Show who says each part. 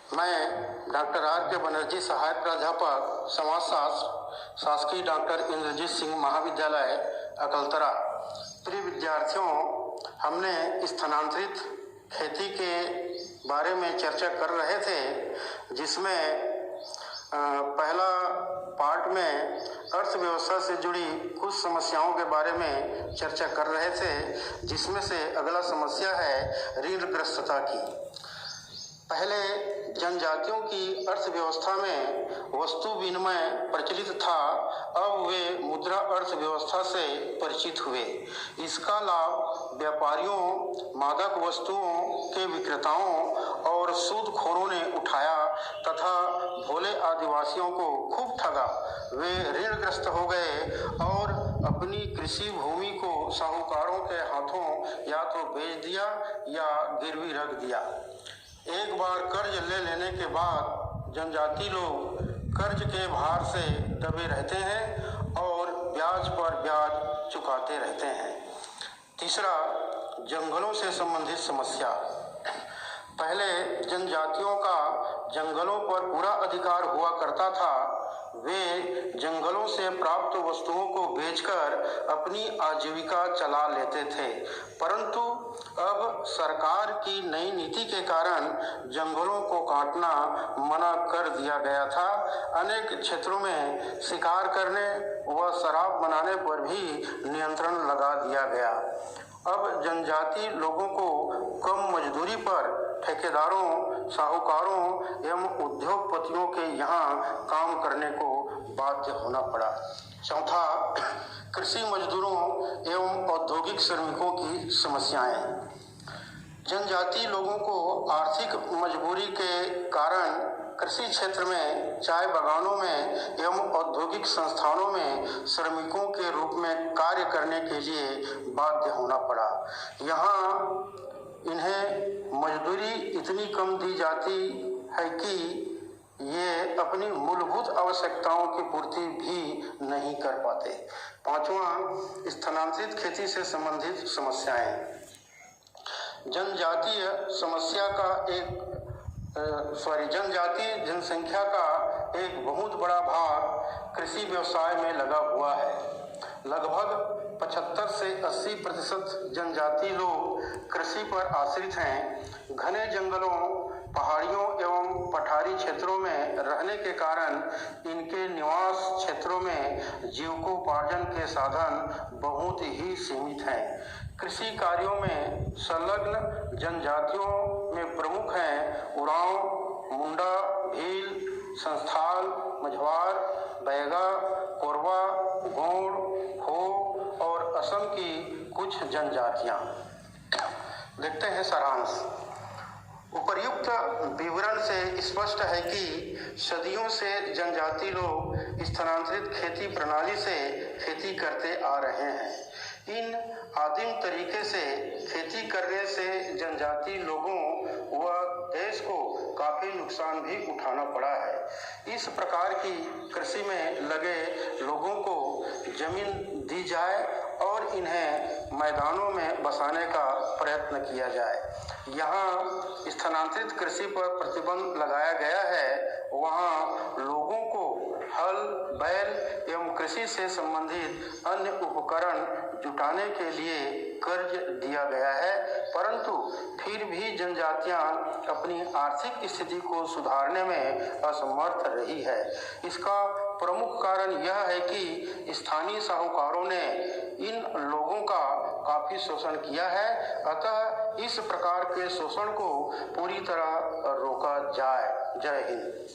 Speaker 1: मैं doctor R के बनर्जी, सहायक प्राध्यापक समाजशास्त्र, शासकीय डॉक्टर इंद्रजीत सिंह महाविद्यालय अकलतरा। प्रिय विद्यार्थियों, हमने स्थानांतरित खेती के बारे में चर्चा कर रहे थे, जिसमें पहला पार्ट में अर्थव्यवस्था से जुड़ी कुछ समस्याओं के बारे में चर्चा कर रहे थे, जिसमें से अगला समस्या है ऋणग्रस्तता की। पहले जनजातियों की अर्थव्यवस्था में वस्तु विनिमय प्रचलित था, अब वे मुद्रा अर्थव्यवस्था से परिचित हुए। इसका लाभ व्यापारियों, मादक वस्तुओं के विक्रेताओं और सूदखोरों ने उठाया तथा भोले आदिवासियों को खूब ठगा। वे ऋणग्रस्त हो गए और अपनी कृषि भूमि को साहूकारों के हाथों या तो बेच दिया या गिरवी रख दिया। एक बार कर्ज ले लेने के बाद जनजाति लोग कर्ज के भार से दबे रहते हैं और ब्याज पर ब्याज चुकाते रहते हैं। तीसरा, जंगलों से संबंधित समस्या। पहले जनजातियों का जंगलों पर पूरा अधिकार हुआ करता था। वे जंगलों से प्राप्त वस्तुओं को बेचकर अपनी आजीविका चला लेते थे, परंतु अब सरकार की नई नीति के कारण जंगलों को काटना मना कर दिया गया था। अनेक क्षेत्रों में शिकार करने व शराब बनाने पर भी नियंत्रण लगा दिया गया। अब जनजाति लोगों को कम मजदूरी पर ठेकेदारों, साहूकारों एवं उद्योगपतियों के यहाँ काम करने को बाध्य होना पड़ा। चौथा, कृषि मजदूरों एवं औद्योगिक श्रमिकों की समस्याएं। जनजाति लोगों को आर्थिक मजबूरी के कारण कृषि क्षेत्र में, चाय बागानों में एवं औद्योगिक संस्थानों में श्रमिकों के रूप में कार्य करने के लिए बाध्य होना पड़ा। यहाँ इन्हें मजदूरी इतनी कम दी जाती है कि ये अपनी मूलभूत आवश्यकताओं की पूर्ति भी नहीं कर पाते। पांचवा, स्थानांतरित खेती से संबंधित समस्याएं। जनजातीय जनजातीय जनसंख्या का एक बहुत बड़ा भाग कृषि व्यवसाय में लगा हुआ है। लगभग 75 से 80% जनजाति लोग कृषि पर आश्रित हैं। घने जंगलों, पहाड़ियों एवं पठारी क्षेत्रों में रहने के कारण इनके निवास क्षेत्रों में जीविकोपार्जन के साधन बहुत ही सीमित हैं। कृषि कार्यों में संलग्न जनजातियों में प्रमुख हैं उरांव, मुंडा, भील, संस्थाल, मझवार, बैगा, कोरवा, गोंड, हो और असम की कुछ जनजातियां। देखते हैं सारांश। उपर्युक्त विवरण से स्पष्ट है कि सदियों से जनजाति लोग स्थानांतरित खेती प्रणाली से खेती करते आ रहे हैं। इन आदिम तरीके से खेती करने से जनजाति लोगों व देश को काफी नुकसान भी उठाना पड़ा है। इस प्रकार की कृषि में लगे लोगों को जमीन दी जाए और इन्हें मैदानों में बसाने का प्रयत्न किया जाए। यहाँ स्थानांतरित कृषि पर प्रतिबंध लगाया गया है। वहाँ लोगों को हल, बैल एवं कृषि से संबंधित अन्य उपकरण जुटाने के लिए कर्ज दिया गया है, परंतु फिर भी जनजातियां अपनी आर्थिक स्थिति को सुधारने में असमर्थ रही है। इसका प्रमुख कारण यह है कि स्थानीय साहूकारों ने इन लोगों का काफी शोषण किया है। अतः इस प्रकार के शोषण को पूरी तरह रोका जाए। जय हिंद।